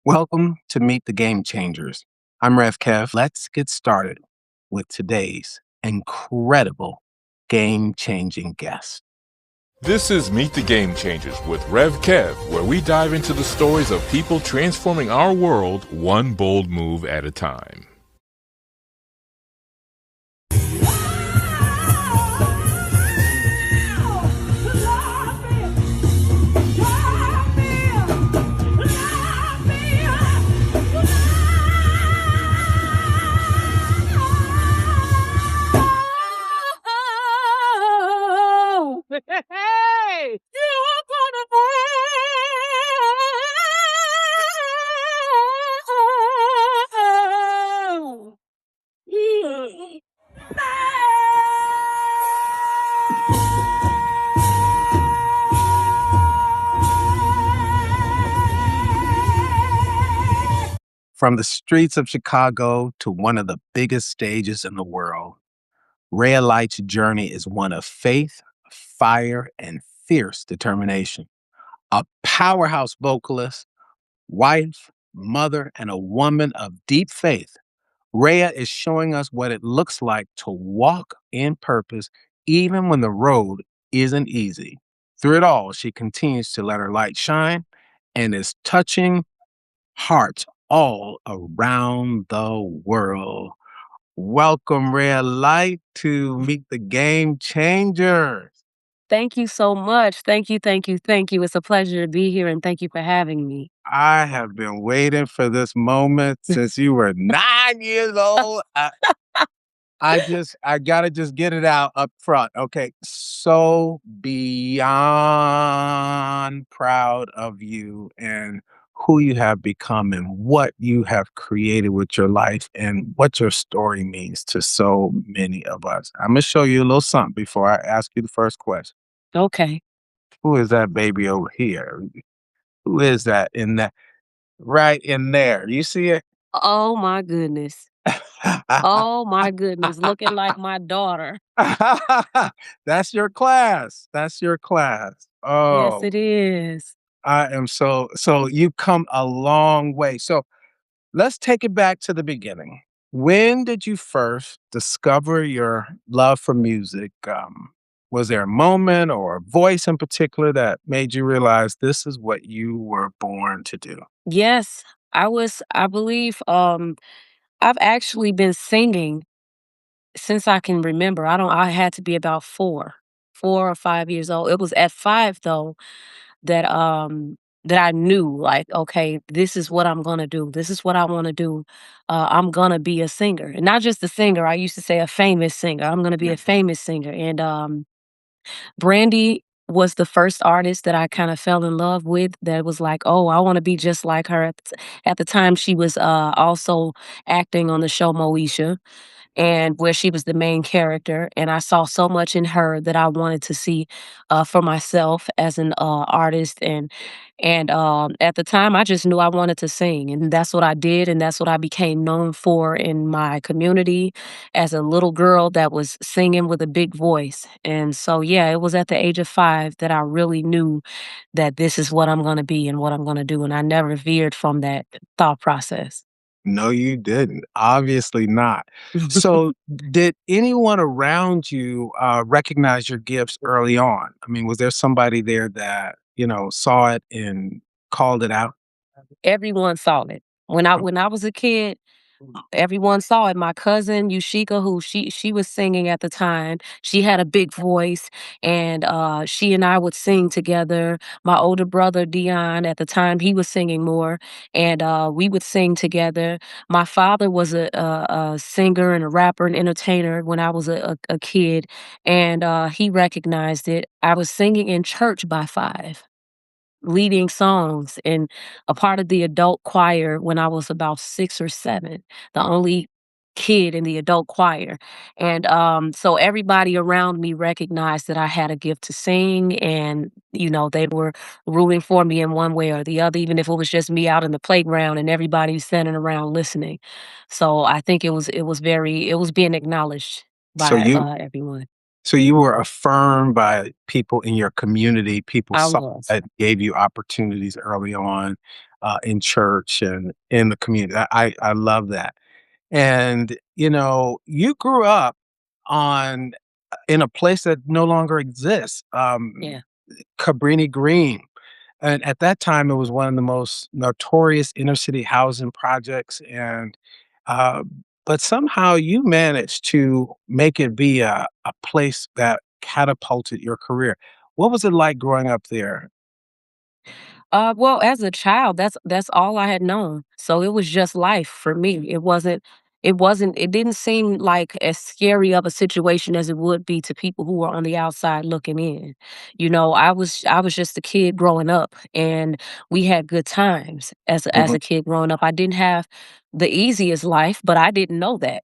Welcome to Meet the Game Changers. I'm Rev Kev. Let's get started with today's incredible game changing guest. This is Meet the Game Changers with Rev Kev, where we dive into the stories of people transforming our world one bold move at a time. Hey, you are gonna fail. From the streets of Chicago to one of the biggest stages in the world, Rayah Light's journey is one of faith, fire, and fierce determination. A powerhouse vocalist, wife, mother, and a woman of deep faith, Rhea is showing us what it looks like to walk in purpose even when the road isn't easy. Through it all, she continues to let her light shine and is touching hearts all around the world. Welcome, Rhea Light, to Meet the Game Changers. Thank you so much. Thank you, thank you, thank you. It's a pleasure to be here, and thank you for having me. I have been waiting for this moment since you were 9 years old. I gotta just get it out up front. Okay. So beyond proud of you and who you have become and what you have created with your life and what your story means to so many of us. I'm gonna show you a little something before I ask you the first question. Okay. Who is that baby over here? Who is that in that right in there? You see it? Oh my goodness. Oh my goodness. Looking like my daughter. That's your class. That's your class. Yes, Oh, it is. I am so you've come a long way. So let's take it back to the beginning. When did you first discover your love for music? Was there a moment or a voice in particular that made you realize this is what you were born to do? Yes, I believe I've actually been singing since I can remember. I had to be about 4 or 5 years old. It was at 5 though that that I knew like, okay, this is what I'm gonna do. This is what I want to do. I'm gonna be a singer. And not just a singer. I used to say a famous singer. I'm gonna be Yeah. a famous singer. And Brandy was the first artist that I kind of fell in love with that was like, oh, I want to be just like her. At the time, she was also acting on the show Moesha, and where she was the main character. And I saw so much in her that I wanted to see for myself as an artist. And at the time, I just knew I wanted to sing, and that's what I did, and that's what I became known for in my community as a little girl that was singing with a big voice. And so, yeah, it was at the age of 5 that I really knew that this is what I'm going to be and what I'm going to do, and I never veered from that thought process. No, you didn't. Obviously not. So, did anyone around you recognize your gifts early on? I mean, was there somebody there that, saw it and called it out? Everyone saw it. When I was a kid, everyone saw it. My cousin Yushika, who she was singing at the time, she had a big voice, and she and I would sing together. My older brother Dion, at the time, he was singing more, and we would sing together. My father was a singer and a rapper and entertainer when I was a kid, and he recognized it. I was singing in church by 5, leading songs and a part of the adult choir when I was about 6 or 7, the only kid in the adult choir. And so everybody around me recognized that I had a gift to sing, and they were rooting for me in one way or the other, even if it was just me out in the playground and everybody standing around listening. So I think it was being acknowledged So by you everyone. So you were affirmed by people in your community. People I saw was. that gave you opportunities early on in church and in the community. I love that. And you grew up on in a place that no longer exists, Yeah. Cabrini Green. And at that time, it was one of the most notorious inner city housing projects. And uh, but somehow you managed to make it be a place that catapulted your career. What was it like growing up there? Well, as a child, that's all I had known. So it was just life for me. It didn't seem like as scary of a situation as it would be to people who were on the outside looking in. I was just a kid growing up, and we had good times as Mhm. a kid growing up. I didn't have the easiest life, but I didn't know that.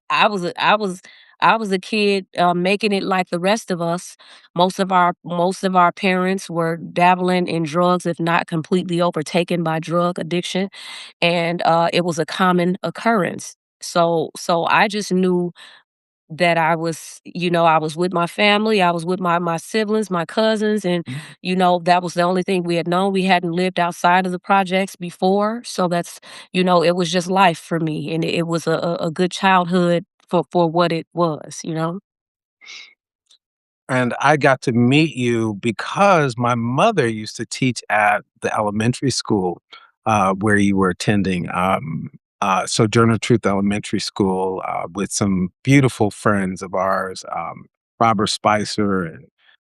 I was a kid, making it like the rest of us. Most of our parents were dabbling in drugs, if not completely overtaken by drug addiction, and it was a common occurrence. So I just knew that I was with my family, I was with my siblings, my cousins, and that was the only thing we had known. We hadn't lived outside of the projects before, so it was just life for me, and it was a good childhood for what it was. And I got to meet you because my mother used to teach at the elementary school where you were attending, Sojourner Truth Elementary School, with some beautiful friends of ours, Robert Spicer and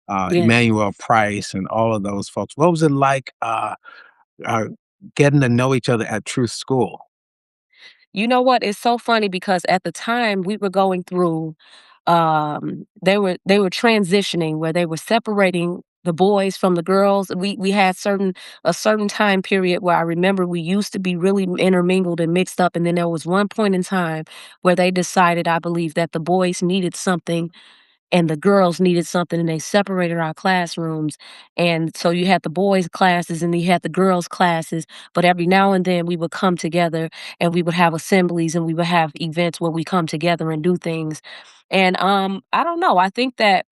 Yes. Emmanuel Price, and all of those folks. What was it like uh, getting to know each other at Truth School? You know what? It's so funny because at the time we were going through, they were transitioning where they were separating the boys from the girls. We had a certain time period where I remember we used to be really intermingled and mixed up, and then there was one point in time where they decided, I believe, that the boys needed something and the girls needed something, and they separated our classrooms. And so you had the boys classes and you had the girls classes, but every now and then we would come together and we would have assemblies and we would have events where we come together and do things. And I don't know, I think that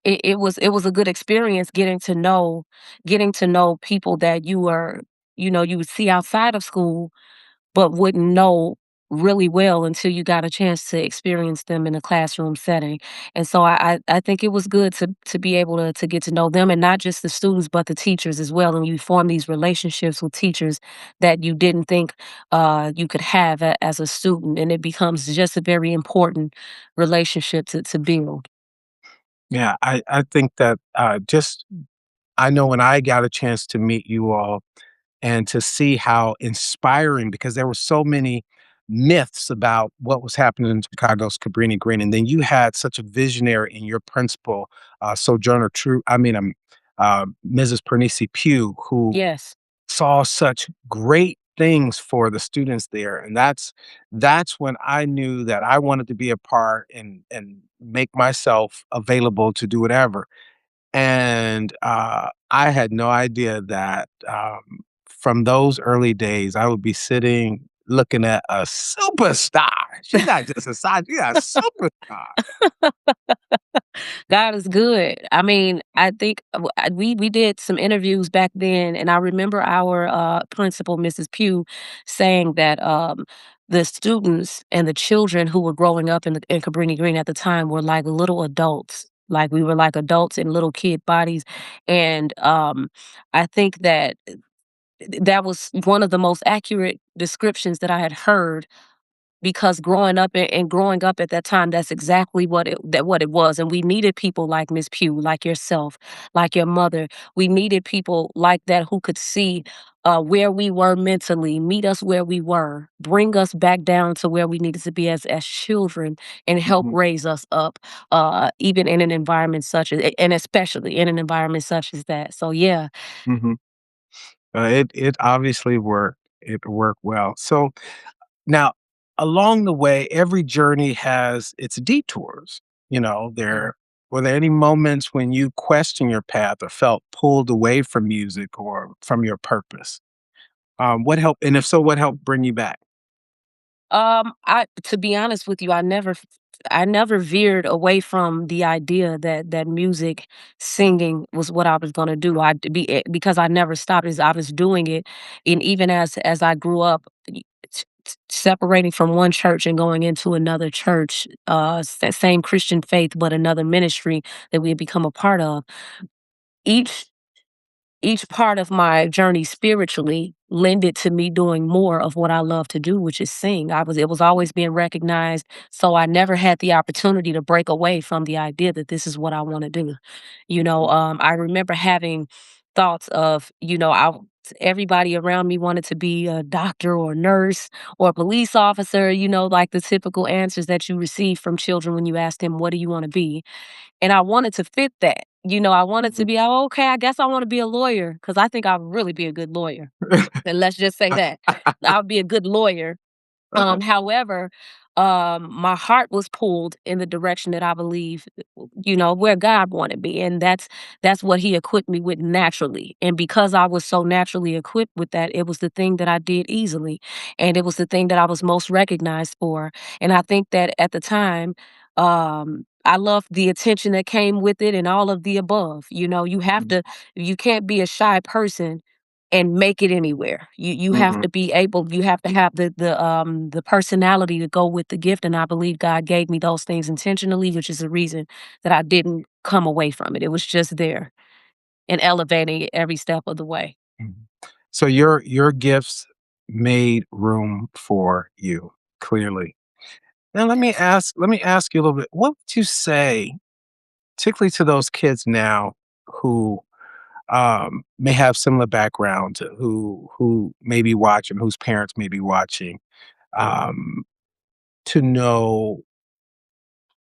it was a good experience getting to know people that you would see outside of school but wouldn't know really well until you got a chance to experience them in a classroom setting. And so I think it was good to be able to get to know them, and not just the students but the teachers as well. And you form these relationships with teachers that you didn't think you could have as a student, and it becomes just a very important relationship to build. Yeah, I think that just I know when I got a chance to meet you all and to see how inspiring, because there were so many myths about what was happening in Chicago's Cabrini Green, and then you had such a visionary in your principal, Sojourner True. I mean, Mrs. Pernice Pugh, who Yes. saw such great things for the students there, and that's when I knew that I wanted to be a part and make myself available to do whatever. And, I had no idea that, from those early days, I would be sitting looking at a superstar. She's not just a side, she's a superstar. God is good. I mean, I think we did some interviews back then, and I remember our principal, Mrs. Pugh, saying that the students and the children who were growing up in Cabrini Green at the time were like little adults. Like we were like adults in little kid bodies, and I think that that was one of the most accurate descriptions that I had heard, because growing up at that time, that's exactly what it was. And we needed people like Miss Pugh, like yourself, like your mother. We needed people like that who could see where we were mentally, meet us where we were, bring us back down to where we needed to be as children, and help Mhm, raise us up, even in an environment such as, and especially in an environment such as that. So yeah. mhm. It obviously worked. It worked well. So, now, along the way, every journey has its detours. Yeah. Were there any moments when you questioned your path or felt pulled away from music or from your purpose? What helped, and if so, what helped bring you back? I to be honest with you, I never veered away from the idea that music, singing was what I was gonna do. Because I never stopped as I was doing it, and even as I grew up, separating from one church and going into another church, same Christian faith, but another ministry that we had become a part of. Each each part of my journey spiritually lended to me doing more of what I love to do, which is sing. It was always being recognized. So I never had the opportunity to break away from the idea that this is what I want to do. I remember having thoughts of, everybody around me wanted to be a doctor or a nurse or a police officer, like the typical answers that you receive from children when you ask them, what do you want to be? And I wanted to fit that. I wanted to be, "Oh, okay, I guess I wanna be a lawyer because I think I'll really be a good lawyer." And let's just say that. I'll be a good lawyer. However, my heart was pulled in the direction that I believe, where God wanted me, and that's what He equipped me with naturally. And because I was so naturally equipped with that, it was the thing that I did easily, and it was the thing that I was most recognized for. And I think that at the time, I loved the attention that came with it and all of the above. You can't be a shy person and make it anywhere. You have Mhm. to be able you have to have the personality to go with the gift, and I believe God gave me those things intentionally, which is the reason that I didn't come away from it. It was just there and elevating it every step of the way. Mhm. So your gifts made room for you, clearly. Now let me ask you a little bit. What would you say, particularly to those kids now who may have similar backgrounds, who may be watching, whose parents may be watching, um, to know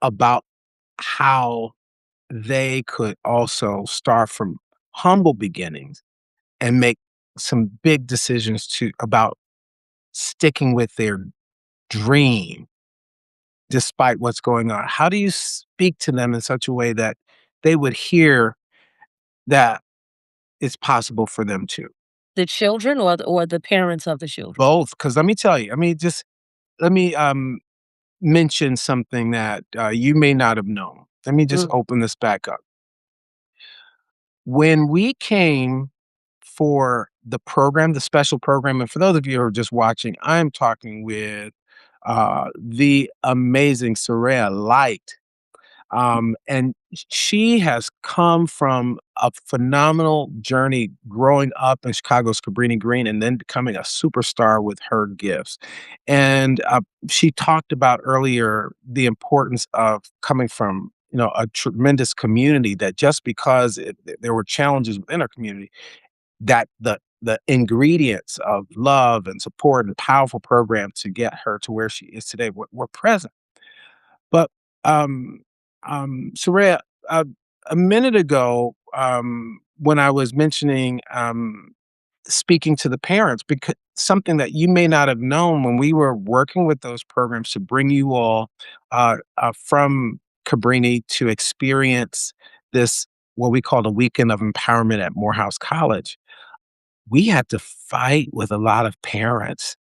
about how they could also start from humble beginnings and make some big decisions to about sticking with their dream despite what's going on. How do you speak to them in such a way that they would hear that it's possible for them to? The children or the parents of the children? Both, because let me tell you, I mean, just let me mention something that you may not have known. Let me just Mm. open this back up. When we came for the program, the special program, and for those of you who are just watching, I'm talking with the amazing Rayah Light. And she has come from a phenomenal journey growing up in Chicago's Cabrini Green and then becoming a superstar with her gifts. And she talked about earlier the importance of coming from a tremendous community, that just because there were challenges within her community, that the ingredients of love and support and powerful program to get her to where she is today were present. But, um, Soraya, a minute ago, when I was mentioning, speaking to the parents, because something that you may not have known when we were working with those programs to bring you all from Cabrini to experience this, what we call the weekend of empowerment at Morehouse College. We had to fight with a lot of parents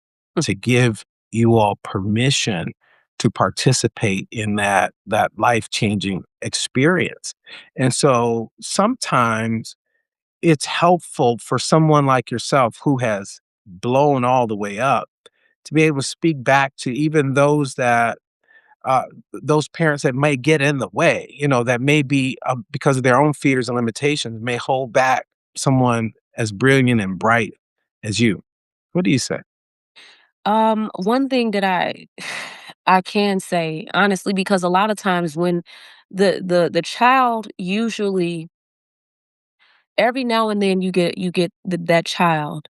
to give you all permission to participate in that life-changing experience. And so sometimes it's helpful for someone like yourself who has blown all the way up to be able to speak back to even those parents that may get in the way, that may be because of their own fears and limitations, may hold back someone as brilliant and bright as you. What do you say? One thing that I can say honestly, because a lot of times when the child usually every now and then you get that child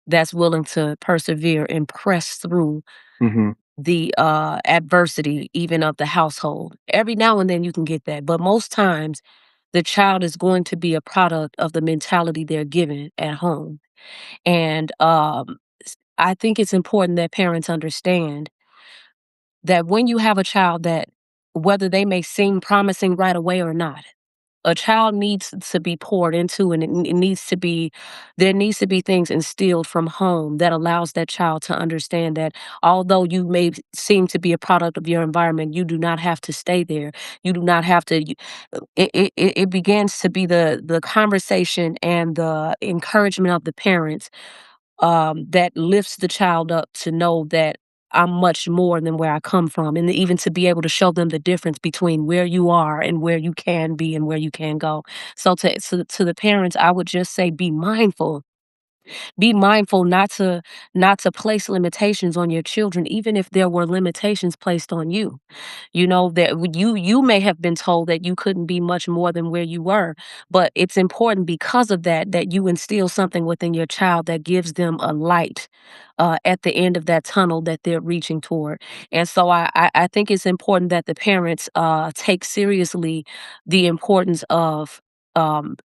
that's willing to persevere and press through Mhm. the adversity even of the household. Every now and then you can get that, but most times the child is going to be a product of the mentality they're given at home. And I think it's important that parents understand that when you have a child that whether they may seem promising right away or not, A child needs to be poured into, and it needs to be there needs to be things instilled from home that allows that child to understand that although you may seem to be a product of your environment, you do not have to stay there. You do not have to. It begins to be the conversation and the encouragement of the parents that lifts the child up to know that I'm much more than where I come from, and even to be able to show them the difference between where you are and where you can be and where you can go. So to the parents, I would just say be mindful not to place limitations on your children, even if there were limitations placed on you. You know that you may have been told that you couldn't be much more than where you were, but it's important because of that you instill something within your child that gives them a light at the end of that tunnel that they're reaching toward. And so I think it's important that the parents take seriously the importance of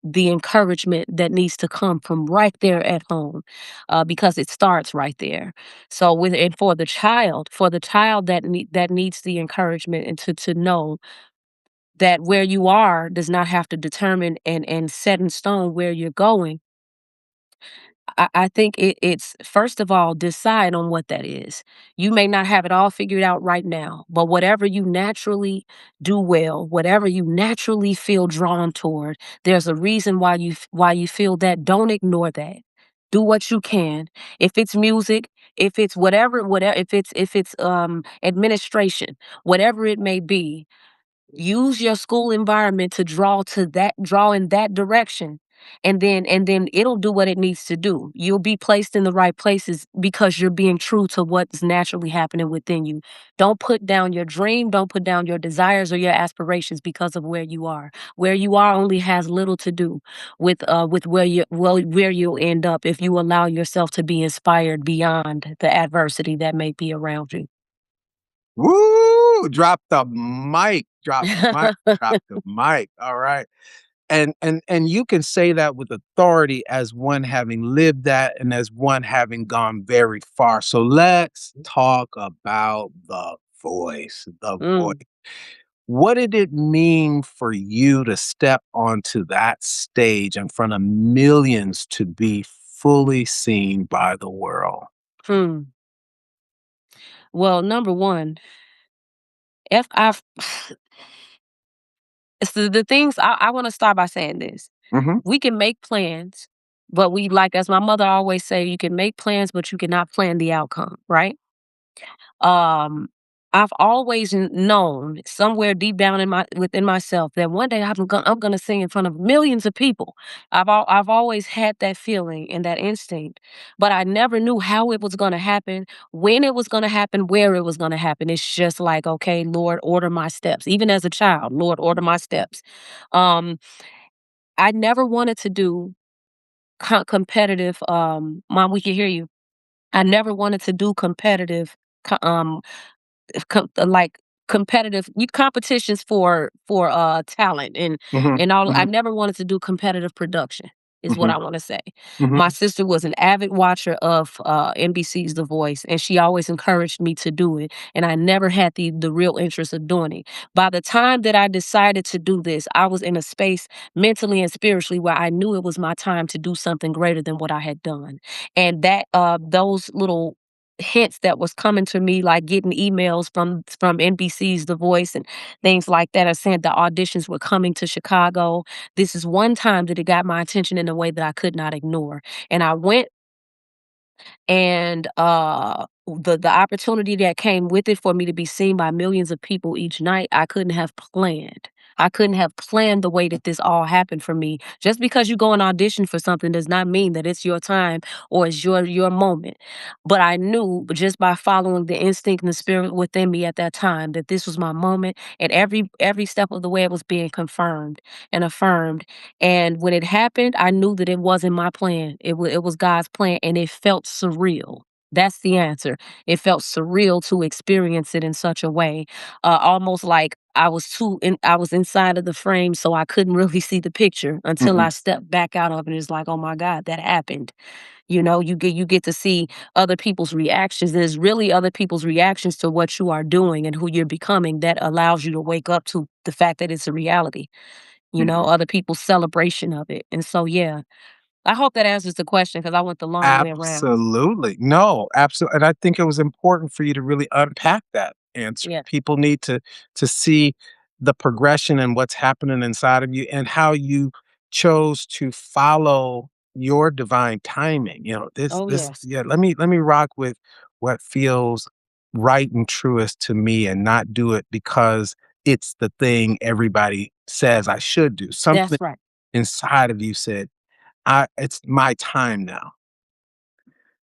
the encouragement that needs to come from right there at home, because it starts right there. So with and for the child that needs the encouragement and to know that where you are does not have to determine and set in stone where you're going. I think it's first of all, decide on what that is. You may not have it all figured out right now, but whatever you naturally do well, whatever you naturally feel drawn toward, there's a reason why you feel that. Don't ignore that. Do what you can. If it's music, if it's whatever, if it's administration, whatever it may be, use your school environment to draw in that direction, and then it'll do what it needs to do. You'll be placed in the right places because you're being true to what's naturally happening within you. Don't put down your dream, don't put down your desires or your aspirations because of where you are. Where you are only has little to do with where you'll end up if you allow yourself to be inspired beyond the adversity that may be around you. Woo! Drop the mic. Drop the mic. Drop the mic. All right. And you can say that with authority as one having lived that and as one having gone very far. So let's talk about the voice. The voice. Mm, What did it mean for you to step onto that stage in front of millions to be fully seen by the world? hmm. Well, number one, if I've it's the things I want to start by saying this. Mhm. We can make plans, but we like as my mother always say, you can make plans, but you cannot plan the outcome, right? Um, I've always known somewhere deep down in my within myself that one day I'm gonna sing in front of millions of people. I've always had that feeling and that instinct, but I never knew how it was gonna happen, when it was gonna happen, where it was gonna happen. It's just like, okay, Lord, order my steps. Even as a child, Lord, order my steps. Um, I never wanted to do competitive. Mom, we can hear you. I never wanted to do competitive co- um like competitive competitions for talent Mhm. and all. I Mhm. never wanted to do competitive production is what Mhm. I want to say. My Mhm. sister was an avid watcher of NBC's The Voice, and she always encouraged me to do it, and I never had the real interest of doing it. By the time that I decided to do this, I was in a space mentally and spiritually where I knew it was my time to do something greater than what I had done. And that those little hints that was coming to me, like getting emails from NBC's The Voice and things like that, are saying the auditions were coming to Chicago. This is one time that it got my attention in a way that I could not ignore. And I went, and the opportunity that came with it for me to be seen by millions of people each night, I couldn't have planned. I couldn't have planned the way that this all happened for me. Just because you go and audition for something does not mean that it's your time or it's your moment. But I knew just by following the instinct and the spirit within me at that time that this was my moment, and every step of the way it was being confirmed and affirmed. And when it happened, I knew that it wasn't my plan. It was God's plan, and it felt surreal. That's the answer. It felt surreal to experience it in such a way, almost like I was inside of the frame, so I couldn't really see the picture until Mhm. I stepped back out of it. It's like, oh my God, that happened. You get to see other people's reactions. There's really other people's reactions to what you are doing and who you're becoming that allows you to wake up to the fact that it's a reality. Mhm. other people's celebration of it. And so, yeah, I hope that answers the question because I went the long way around. Absolutely. No, absolutely. And I think it was important for you to really unpack that answer. Yeah. People need to see the progression and what's happening inside of you and how you chose to follow your divine timing. Oh, This yes. yeah, let me rock with what feels right and truest to me and not do it because it's the thing everybody says I should do. Something That's right. inside of you said, it's my time now.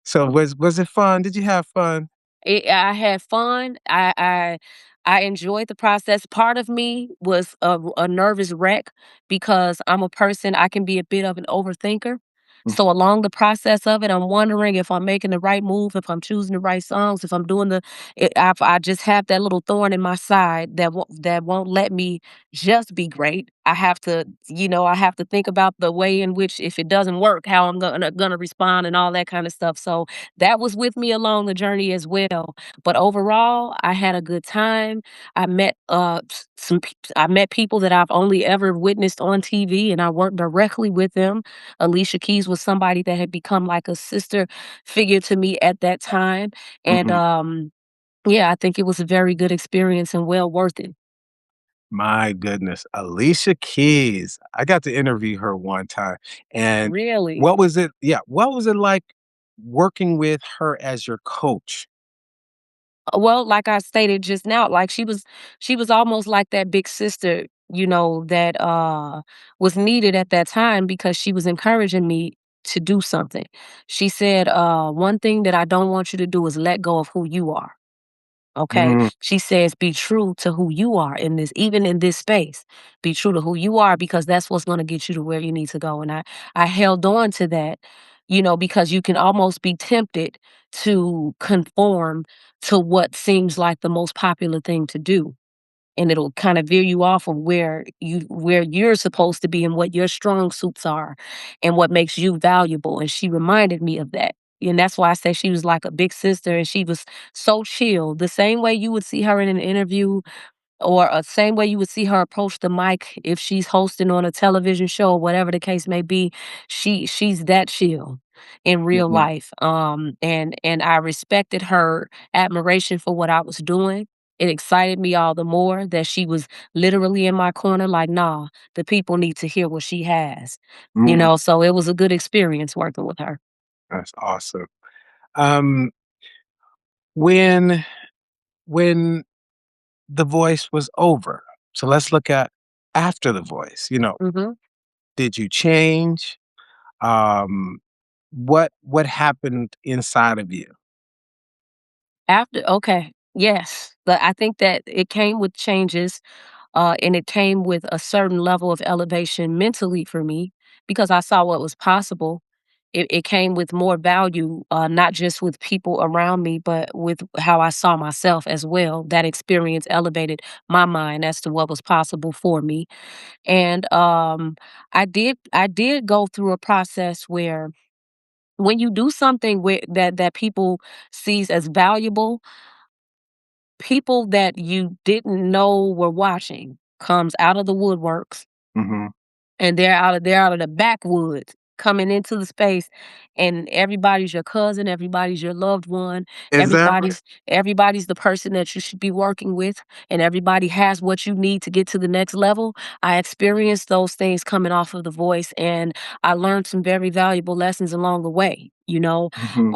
So was it fun? Did you have fun? I had fun. I enjoyed the process. Part of me was a nervous wreck because I'm a person, I can be a bit of an overthinker. Mm, So along the process of it, I'm wondering if I'm making the right move, if I'm choosing the right songs, if I'm doing I just have that little thorn in my side that won't let me just be great. I have to think about the way in which if it doesn't work, how I'm gonna respond and all that kind of stuff. So that was with me along the journey as well. But overall, I had a good time. I met I met people that I've only ever witnessed on TV, and I worked directly with them. Alicia Keys was somebody that had become like a sister figure to me at that time. And mhm. yeah, I think it was a very good experience and well worth it. My goodness, Alicia Keys. I got to interview her one time, and Really. what was it like working with her as your coach? Well, like I stated just now, like she was almost like that big sister, that was needed at that time because she was encouraging me to do something. She said, one thing that I don't want you to do is let go of who you are. Okay. Mm, She says, be true to who you are in this, even in this space. Be true to who you are because that's what's going to get you to where you need to go. And I held on to that, because you can almost be tempted to conform to what seems like the most popular thing to do. And it'll kind of veer you off of where you're supposed to be and what your strong suits are and what makes you valuable. And she reminded me of that. And that's why I say she was like a big sister and she was so chill. The same way you would see her in an interview or same way you would see her approach the mic if she's hosting on a television show or whatever the case may be, she's that chill in real mhm, life. And I respected her admiration for what I was doing. It excited me all the more that she was literally in my corner, like, nah, the people need to hear what she has. mm, So it was a good experience working with her. that's awesome. Um, when when The Voice was over, so let's look at after The Voice, Mhm. did you change? Um, what happened inside of you? After okay, yes, but I think that it came with changes, and it came with a certain level of elevation mentally for me because I saw what was possible. It came with more value, not just with people around me, but with how I saw myself as well. That experience elevated my mind as to what was possible for me. And I did go through a process where when you do something that people sees as valuable, people that you didn't know were watching comes out of the woodworks Mhm. and they're out of the backwoods coming into the space, and everybody's your cousin, everybody's your loved one, Is that right? everybody's the person that you should be working with, and everybody has what you need to get to the next level. I experienced those things coming off of The Voice, and I learned some very valuable lessons along the way. Mhm,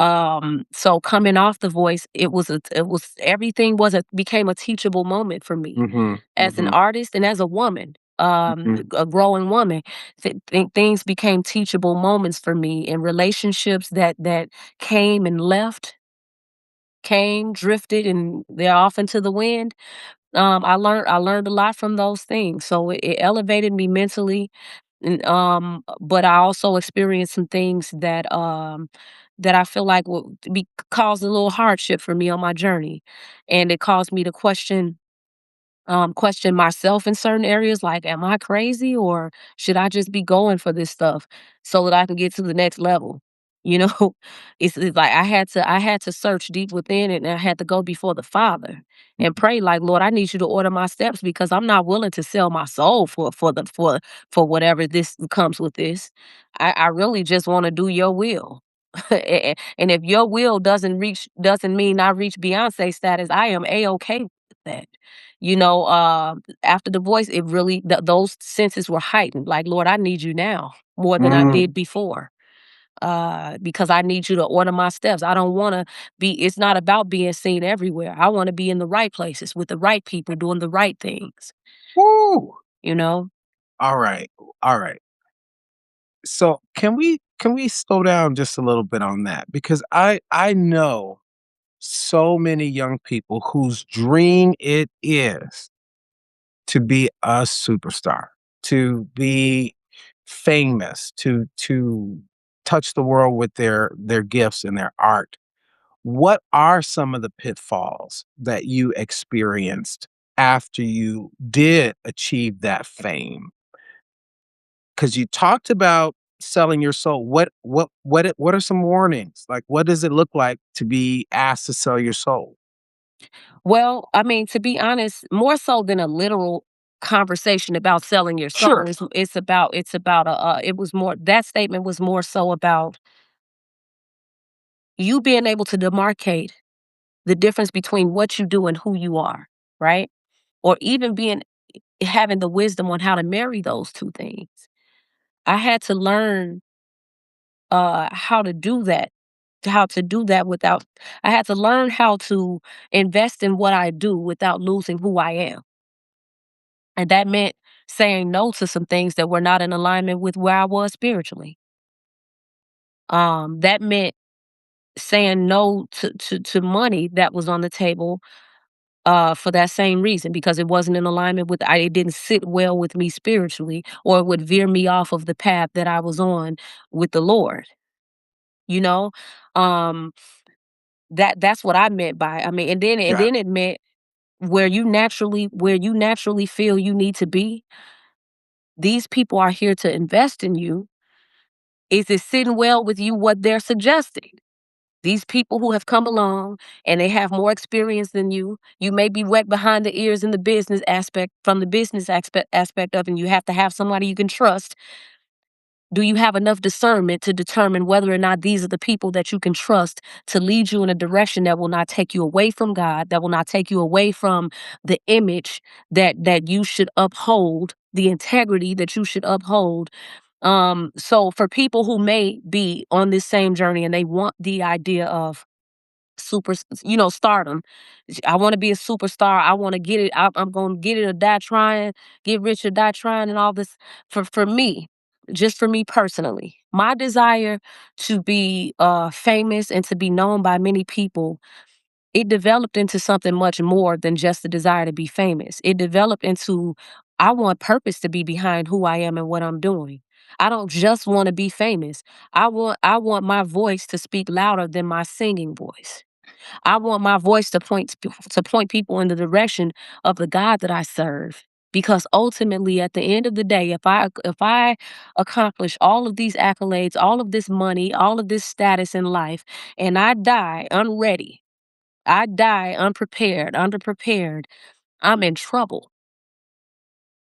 So coming off The Voice, it was everything was a became a teachable moment for me mhm, as an mhm, artist and as a woman, mhm, a growing woman. Things became teachable moments for me in relationships that came and left, came, drifted, and they're off into the wind. I learned a lot from those things, so it elevated me mentally. But I also experienced some things that I feel like will be caused a little hardship for me on my journey, and it caused me to question myself in certain areas like, am I crazy or should I just be going for this stuff so that I can get to the next level? You know, it's like I had to search deep within it, and I had to go before the Father and pray like, Lord, I need you to order my steps because I'm not willing to sell my soul for whatever this comes with this. I really just want to do your will. And if your will doesn't mean I reach Beyonce status, I am a-okay with that. After the voice, it really those senses were heightened. Like, Lord, I need you now more than I Mm. did before, because I need you to order my steps. I don't want to it's not about being seen everywhere. I want to be in the right places with the right people doing the right things, Woo! you know? All right. All right. So can we slow down just a little bit on that? Because I know so many young people whose dream it is to be a superstar, to be famous, to touch the world with their gifts and their art. What are some of the pitfalls that you experienced after you did achieve that fame? Because you talked about selling your soul. What are some warnings? Like, what does it look like to be asked to sell your soul? Well, I mean, to be honest, more so than a literal conversation about selling your soul, Sure. it was more that statement was more so about you being able to demarcate the difference between what you do and who you are, right? Or even being having the wisdom on how to marry those two things. I had to learn how to do that. How to do that without I had to learn how to invest in what I do without losing who I am. And that meant saying no to some things that were not in alignment with where I was spiritually. That meant saying no to money that was on the table, for that same reason, because it wasn't in alignment with it didn't sit well with me spiritually, or it would veer me off of the path that I was on with the Lord, you know? Um, that's what I meant by I mean, and Got then it meant where you naturally feel you need to be, these people are here to invest in you. Is it sitting well with you what they're suggesting? These people who have come along and they have more experience than you. You may be wet behind the ears in the business aspect from the business aspect of it, and you have to have somebody you can trust. Do you have enough discernment to determine whether or not these are the people that you can trust to lead you in a direction that will not take you away from God, that will not take you away from the image that you should uphold, the integrity that you should uphold? So for people who may be on this same journey and they want the idea of stardom. I want to be a superstar. I want to get it. I'm going to get it or die trying, get rich or die trying, and all this. For me, just for me personally, my desire to be famous and to be known by many people, it developed into something much more than just the desire to be famous. It developed into I want purpose to be behind who I am and what I'm doing. I don't just want to be famous. I want my voice to speak louder than my singing voice. I want my voice to point people in the direction of the God that I serve. Because ultimately, at the end of the day, if I accomplish all of these accolades, all of this money, all of this status in life, and I die unready, I die unprepared, underprepared, I'm in trouble.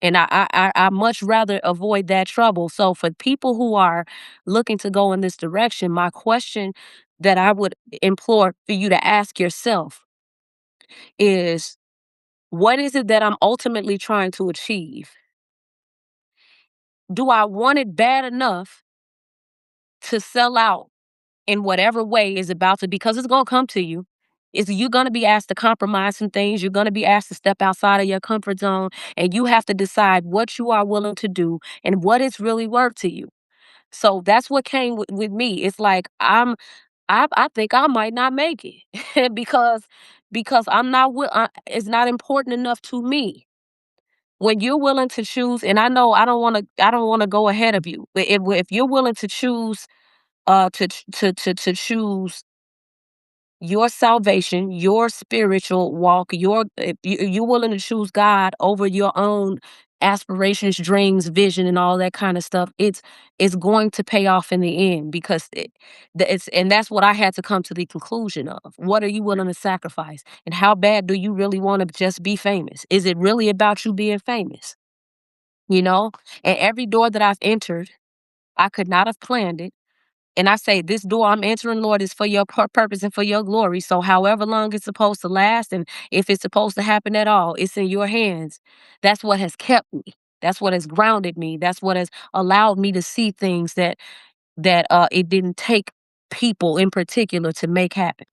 And I much rather avoid that trouble. So for people who are looking to go in this direction, my question that I would implore for you to ask yourself is, what is it that I'm ultimately trying to achieve? Do I want it bad enough to sell out in whatever way is about to, because it's going to come to you. Is you're going to be asked to compromise some things. You're going to be asked to step outside of your comfort zone, and you have to decide what you are willing to do and what it's really worth to you. So that's what came with me. It's like I think I might not make it because I'm not it's not important enough to me. When you're willing to choose, and I know I don't want to go ahead of you, but if you're willing to choose to choose your salvation, your spiritual walk, you're willing to choose God over your own aspirations, dreams, vision, and all that kind of stuff, it's going to pay off in the end because it's and that's what I had to come to the conclusion of. What are you willing to sacrifice, and how bad do you really want to just be famous? Is it really about you being famous? You know, and every door that I've entered, I could not have planned it. And I say, this door I'm entering, Lord, is for your purpose and for your glory. So, however long it's supposed to last, and if it's supposed to happen at all, it's in your hands. That's what has kept me. That's what has grounded me. That's what has allowed me to see things that it didn't take people in particular to make happen.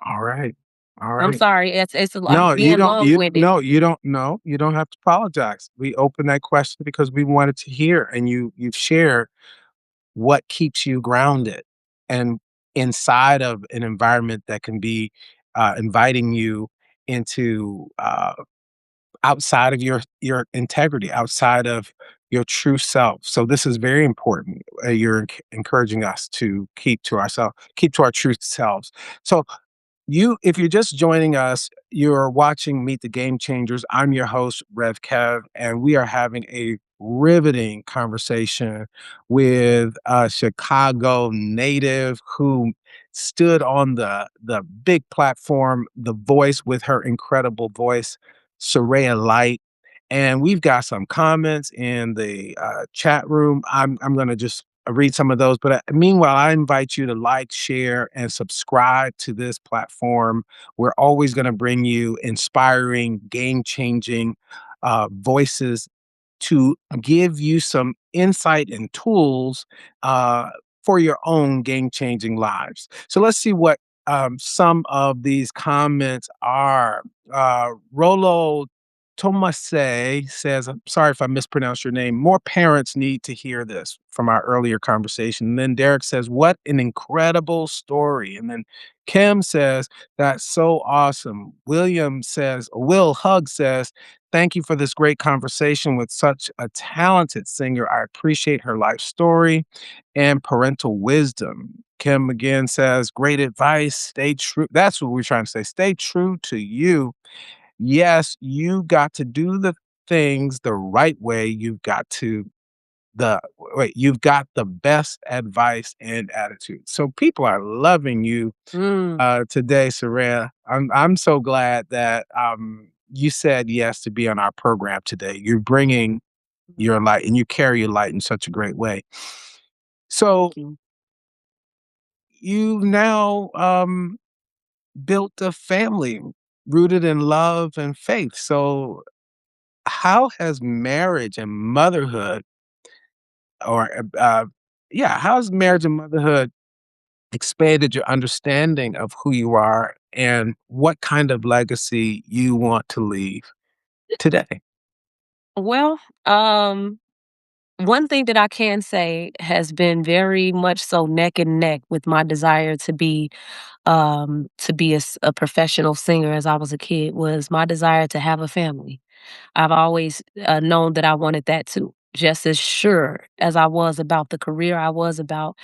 All right. All I'm right. sorry, I'm No, you being don't. long winded. You don't. No, you don't have to apologize. We opened that question because we wanted to hear, and you've shared what keeps you grounded and inside of an environment that can be inviting you into outside of your integrity, outside of your true self. So this is very important. You're encouraging us to keep to ourselves, keep to our true selves. So if you're just joining us, you're watching Meet the Game Changers. I'm your host, Rev Kev, and we are having a riveting conversation with a Chicago native who stood on the big platform, The Voice, with her incredible voice, Rayah Light. And we've got some comments in the chat room. I'm going to just read some of those. But meanwhile, I invite you to like, share, and subscribe to this platform. We're always going to bring you inspiring, game changing voices to give you some insight and tools for your own game changing lives. So let's see what some of these comments are. Rolo Tomase says, I'm sorry if I mispronounced your name. More parents need to hear this from our earlier conversation. And then Derek says, what an incredible story. And then Kim says, that's so awesome. Will Hug says, thank you for this great conversation with such a talented singer. I appreciate her life story and parental wisdom. Kim again says, great advice. Stay true. That's what we're trying to say. Stay true to you. Yes, you got to do the things the right way. You've got the best advice and attitude. So people are loving you Mm. today, Saraya. I'm so glad that you said yes to be on our program today. You're bringing your light, and you carry your light in such a great way. So Thank you. you've now built a family rooted in love and faith. So how has marriage and motherhood, or how has marriage and motherhood expanded your understanding of who you are and what kind of legacy you want to leave today? Well, one thing that I can say has been very much so neck and neck with my desire to be a professional singer as I was a kid was my desire to have a family. I've always known that I wanted that too. Just as sure as I was about the career, I was about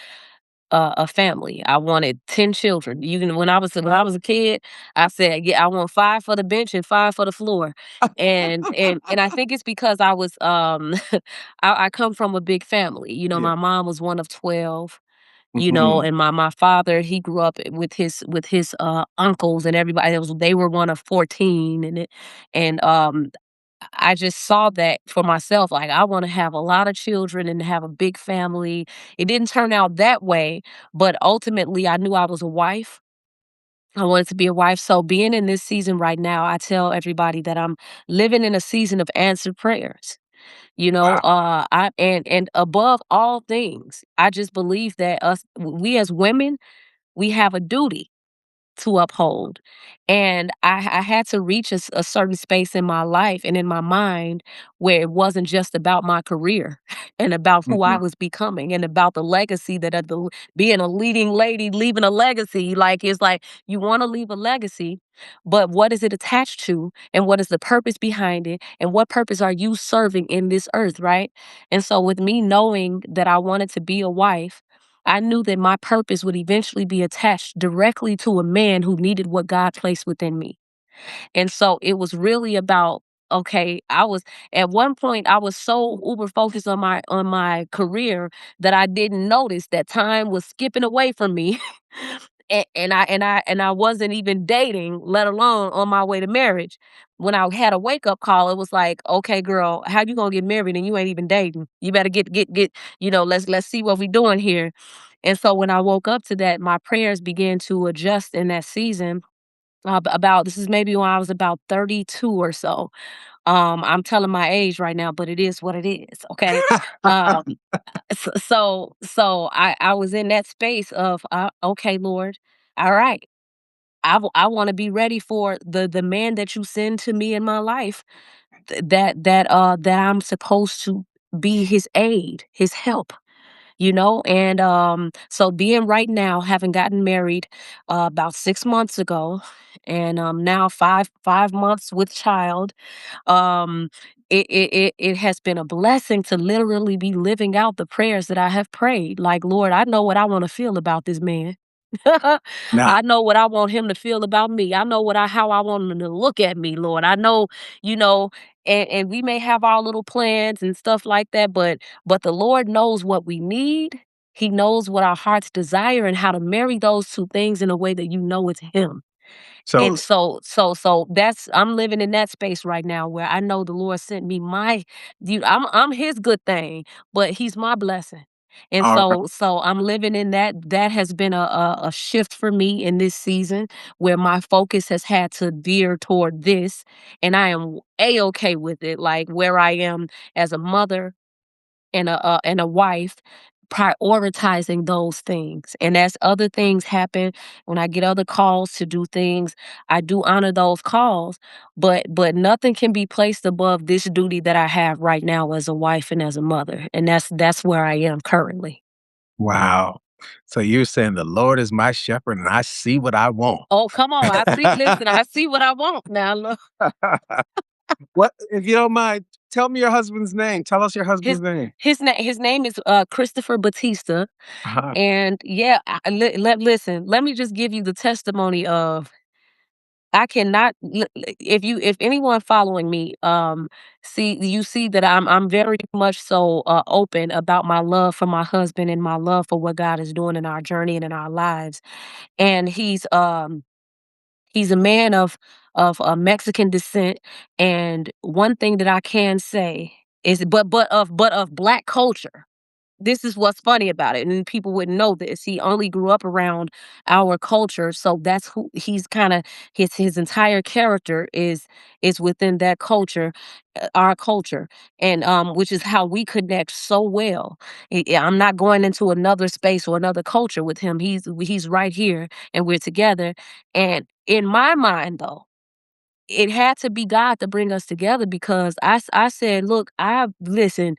a family. I wanted 10 children. Even when I was a kid, I said, "Yeah, I want 5 for the bench and 5 for the floor." And I think it's because I was I come from a big family. You know, Yeah. my mom was one of 12, you know, Mhm. and my father, he grew up with his uncles and everybody. They were one of 14, and I just saw that for myself. Like, I want to have a lot of children and have a big family. It didn't turn out that way, but ultimately, I knew I was a wife. I wanted to be a wife. So, being in this season right now, I tell everybody that I'm living in a season of answered prayers. You know, Wow. I and above all things, I just believe that we as women, we have a duty to uphold. And I had to reach a certain space in my life and in my mind where it wasn't just about my career and about who I Mhm. was becoming and about the legacy being a leading lady, leaving a legacy. Like, it's like you want to leave a legacy, but what is it attached to? And what is the purpose behind it? And what purpose are you serving in this earth, right? And so, with me knowing that I wanted to be a wife, I knew that my purpose would eventually be attached directly to a man who needed what God placed within me. And so it was really about okay, I was at one point I was so uber focused on my career that I didn't notice that time was skipping away from me. And I wasn't even dating, let alone on my way to marriage. When I had a wake up call, it was like, okay, girl, how you gonna get married and you ain't even dating? You better get, let's see what we doing here. And so when I woke up to that, my prayers began to adjust in that season. About this is maybe when I was about 32 or so. I'm telling my age right now, but it is what it is. Okay. Um, so I was in that space of, okay, Lord, all right. I want to be ready for the man that you send to me in my life. That I'm supposed to be his aid, his help. And so being right now, having gotten married about 6 months ago, and now five months with child, it has been a blessing to literally be living out the prayers that I have prayed. Like, Lord, I know what I want to feel about this man. Now, I know what I want him to feel about me. I know how I want him to look at me, Lord. I know, you know, and we may have our little plans and stuff like that, but the Lord knows what we need. He knows what our hearts desire and how to marry those two things in a way that you know it's him. so And so that's I'm living in that space right now where I know the Lord sent me I'm his good thing, but he's my blessing. And all right. so I'm living in that has been a shift for me in this season where my focus has had to veer toward this, and I am a-okay with it, like where I am as a mother and a wife, prioritizing those things. And as other things happen, when I get other calls to do things, I do honor those calls, but nothing can be placed above this duty that I have right now as a wife and as a mother. And that's where I am currently. Wow. So you're saying the Lord is my shepherd and I see what I want. Oh, come on. Listen, I see what I want now. Look. What, if you don't mind, tell me your husband's name. Tell us your His husband's name. his name is Christopher Batista. Uh-huh. And yeah, listen, let me just give you the testimony of I cannot if anyone following me see that I'm very much so open about my love for my husband and my love for what God is doing in our journey and in our lives. And he's a man of Mexican descent, and one thing that I can say is but of black culture. This is what's funny about it, and people wouldn't know this. He only grew up around our culture, so that's who he's kinda his entire character is within that culture, our culture, and, which is how we connect so well. I'm not going into another space or another culture with him. He's right here, and we're together, and in my mind, though, it had to be God to bring us together because I said, "Look, I listen,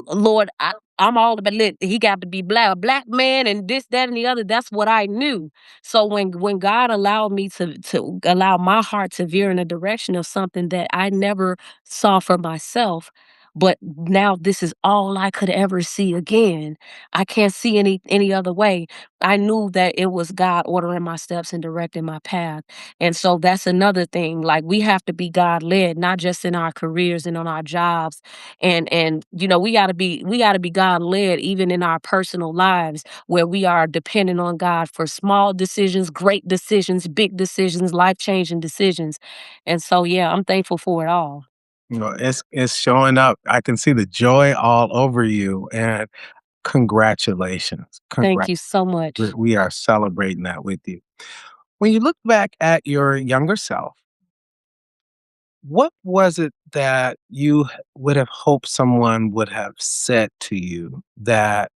Lord, I'm all about he got to be black, a black man, and this, that, and the other. That's what I knew. So when God allowed me to allow my heart to veer in a direction of something that I never saw for myself, but now this is all I could ever see again. I can't see any other way. I knew that it was God ordering my steps and directing my path. And so that's another thing. Like we have to be God led, not just in our careers and on our jobs and we got to be God led even in our personal lives where we are dependent on God for small decisions, great decisions, big decisions, life-changing decisions. And so yeah, I'm thankful for it all. It's showing up. I can see the joy all over you. And congratulations. Thank Congrats. you so much. We are celebrating that with you. When you look back at your younger self, what was it that you would have hoped someone would have said to you that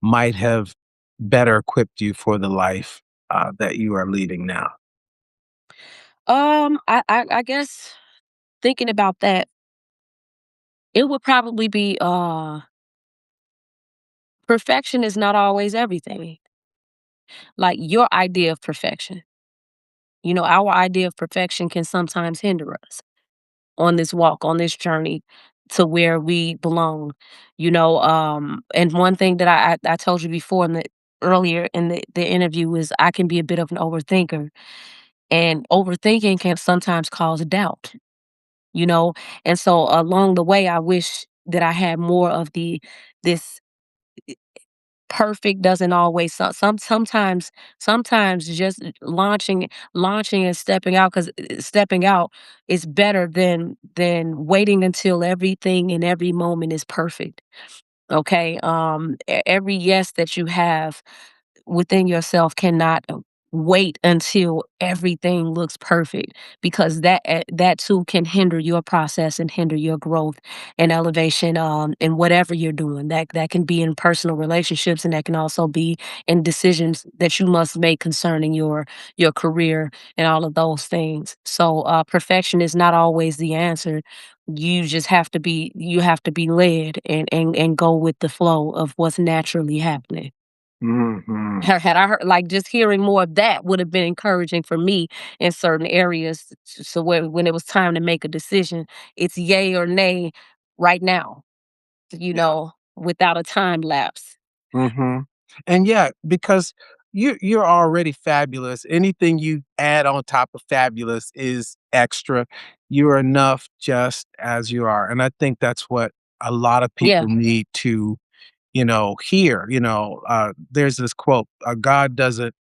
might have better equipped you for the life that you are leading now? I guess thinking about that, it would probably be perfection is not always everything. Like your idea of perfection. Our idea of perfection can sometimes hinder us on this walk, on this journey to where we belong. And one thing that I told you before earlier in the interview is I can be a bit of an overthinker. And overthinking can sometimes cause doubt. you know? And so along the way, I wish that I had more of this perfect doesn't always sometimes just launching and stepping out, because stepping out is better than waiting until everything in every moment is perfect. Okay. Every yes that you have within yourself cannot wait until everything looks perfect, because that too can hinder your process and hinder your growth and elevation in whatever you're doing. That can be in personal relationships, and that can also be in decisions that you must make concerning your career and all of those things. So perfection is not always the answer. You have to be led and go with the flow of what's naturally happening. Mhm. Had I heard, like, just hearing more of that would have been encouraging for me in certain areas, so when it was time to make a decision, it's yay or nay right now, without a time lapse. Mhm. And yeah, because you're already fabulous. Anything you add on top of fabulous is extra. You're enough just as you are. And I think that's what a lot of Yeah, people need to, hear. There's this quote, God doesn't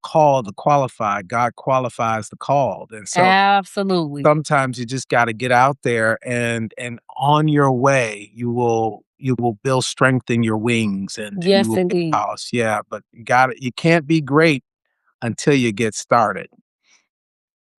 call the qualified, God qualifies the called. And so absolutely. sometimes you just gotta get out there, and on your way, you will build strength in your wings, and you Yes, will get indeed. lost. Yeah, but you can't be great until you get started.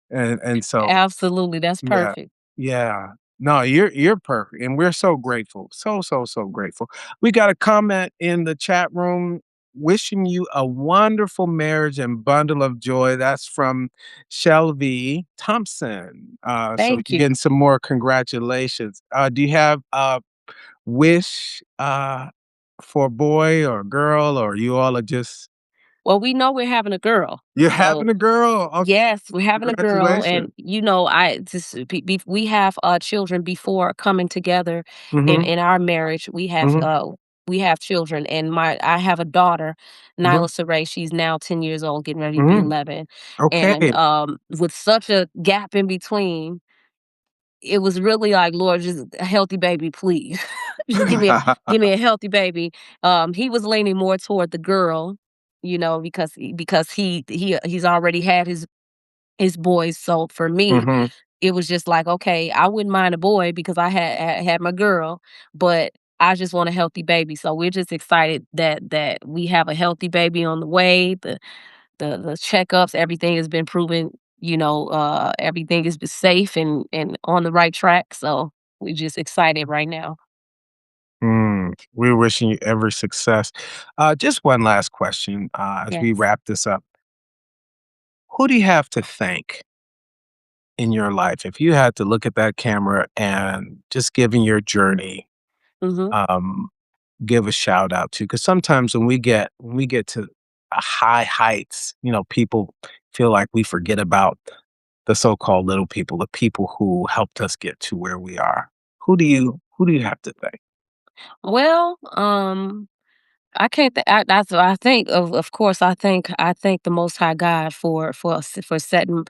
And so Absolutely, that's yeah, perfect. yeah. No, you're perfect, and we're so grateful. So, so, so grateful. We got a comment in the chat room wishing you a wonderful marriage and bundle of joy. That's from Shelby Thompson. So Thank you're you. getting some more congratulations. Do you have a wish for a boy or a girl, or you all are just Well, we know we're having a girl, you're so having a girl? Okay, yes, we're having a girl, congratulations. and I just we have children before coming together Mm-hmm. in our marriage. Mm-hmm. We have children, and my I have a daughter, Mm-hmm. Nyla Saray. She's now 10 years old, getting ready to be Mm-hmm. 11, and Okay. with such a gap in between, it was really like, Lord, just a healthy baby, please. Just give me a healthy baby. He was leaning more toward the girl, because he's already had his boys. So for me, Mhm. it was just like, okay, I wouldn't mind a boy because I had my girl, but I just want a healthy baby. So we're just excited that we have a healthy baby on the way. The checkups, everything has been proven, everything is safe and on the right track. So we're just excited right now. We're wishing you every success. Just one last question as we Yes. wrap this up. Who do you have to thank in your life? If you had to look at that camera and just given your journey, Hmm. um, give a shout out to, because sometimes when we get to high heights, people feel like we forget about the so-called little people, the people who helped us get to where we are. Who do you have to thank? Well, I can't. That's what I think. Of course, I thank the Most High God for setting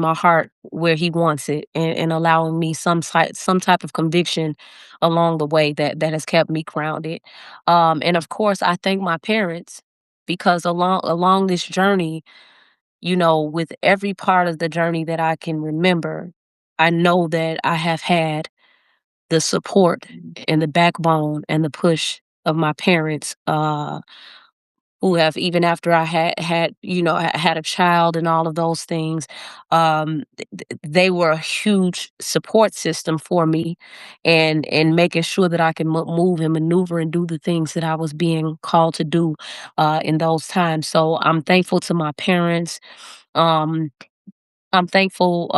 my heart where He wants it, and allowing me some type of conviction along the way that has kept me grounded. And of course, I thank my parents, because along this journey, with every part of the journey that I can remember, I know that I have had the support and the backbone and the push of my parents, who have, even after I had a child and all of those things, they were a huge support system for me, and making sure that I can move and maneuver and do the things that I was being called to do in those times. So I'm thankful to my parents. Um, I'm thankful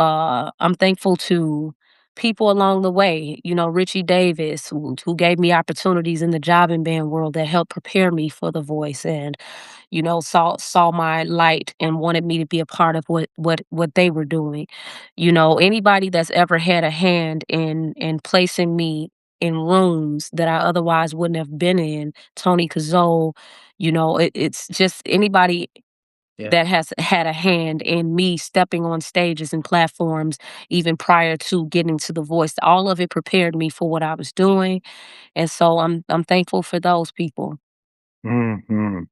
to people along the way, Richie Davis, who gave me opportunities in the job and band world that helped prepare me for the voice, and saw my light and wanted me to be a part of what they were doing. Anybody that's ever had a hand in placing me in rooms that I otherwise wouldn't have been in, Tony Kazoo, it's just anybody Yeah. that has had a hand in me stepping on stages and platforms even prior to getting to The Voice. All of it prepared me for what I was doing, and so I'm thankful for those people. Mhm.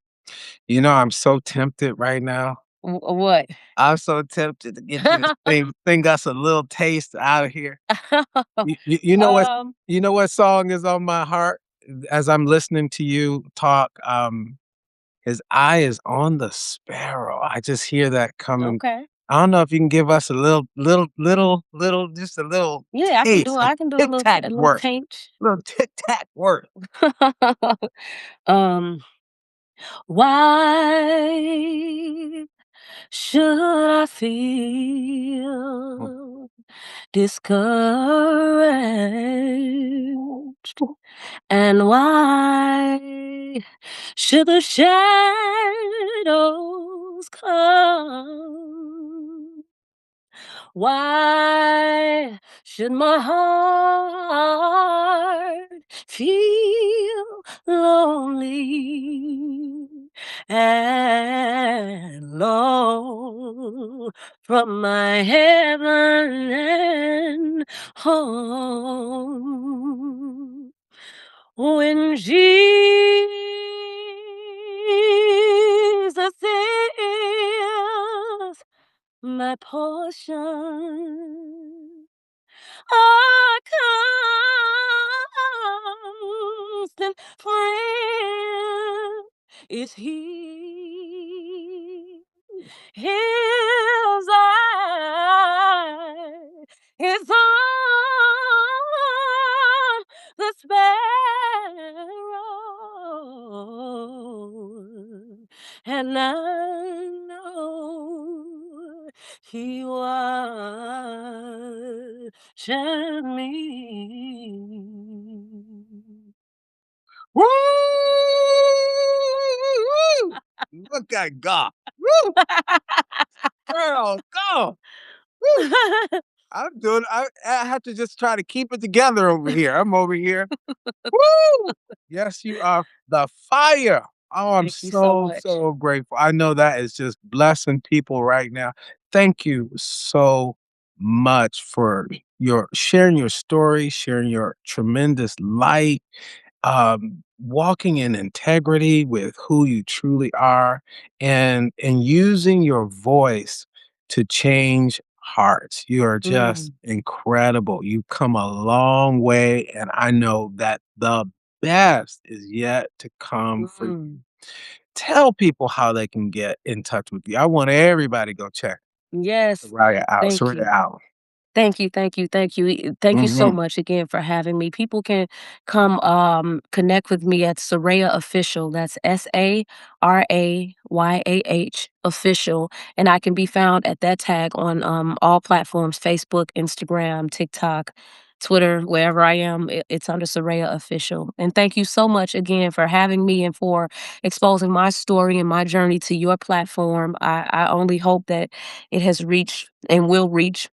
You know, I'm so tempted right now. What? I'm so tempted to get you to sing us a little taste out of here. You know what Um, song is on my heart as I'm listening to you talk? His eye is on the sparrow. I just hear that coming. okay. I don't know if you can give us a little, just a little Yeah, taste, a I can do tic tac a little worth, pinch. little tic tac worth. Um, why should I feel discouraged? And why should the shadows come? Why should my heart feel lonely and long from my heaven and home? When Jesus is my portion, a constant friend is he. His eye is on the sparrow, and I know he watches me. Woo! Look at God. Woo! Girl, go. Woo! I have to just try to keep it together over here. I'm over here. Woo! Yes, you are the fire. Oh, I'm Thank you so so, much. so grateful. I know that is just blessing people right now. Thank you so much for your sharing your story, sharing your tremendous light, walking in integrity with who you truly are, and using your voice to change hearts. You are just Mm, incredible. You've come a long way, and I know that the best is yet to come for you. mm. Tell people how they can get in touch with you. I want everybody to go check Yes. Raya out. Thank Soraya you. out. Thank you, thank you, thank you. Thank you so Mhm. much again for having me. People can come connect with me at Saraya Official. That's SARAYAH Official. And I can be found at that tag on all platforms, Facebook, Instagram, TikTok, Twitter, wherever I am, it's under Saraya Official. And thank you so much again for having me and for exposing my story and my journey to your platform. I only hope that it has reached and will reach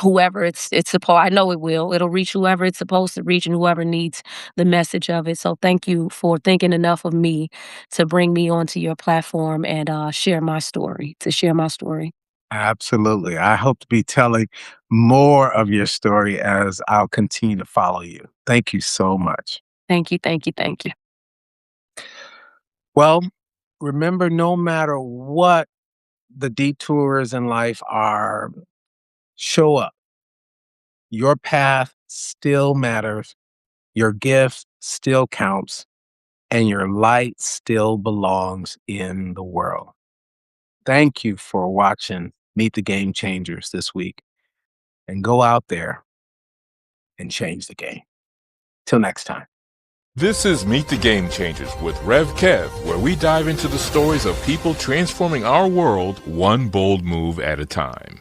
whoever it's supposed. I know it will. It'll reach whoever it's supposed to reach and whoever needs the message of it. So thank you for thinking enough of me to bring me onto your platform and share my story, to share my story. Absolutely. I hope to be telling more of your story as I'll continue to follow you. Thank you so much. Thank you, thank you, thank you. Well, remember, no matter what the detours in life are, show up. Your path still matters, your gift still counts, and your light still belongs in the world. Thank you for watching Meet the Game Changers this week, and go out there and change the game. Till next time. This is Meet the Game Changers with Rev Kev, where we dive into the stories of people transforming our world one bold move at a time.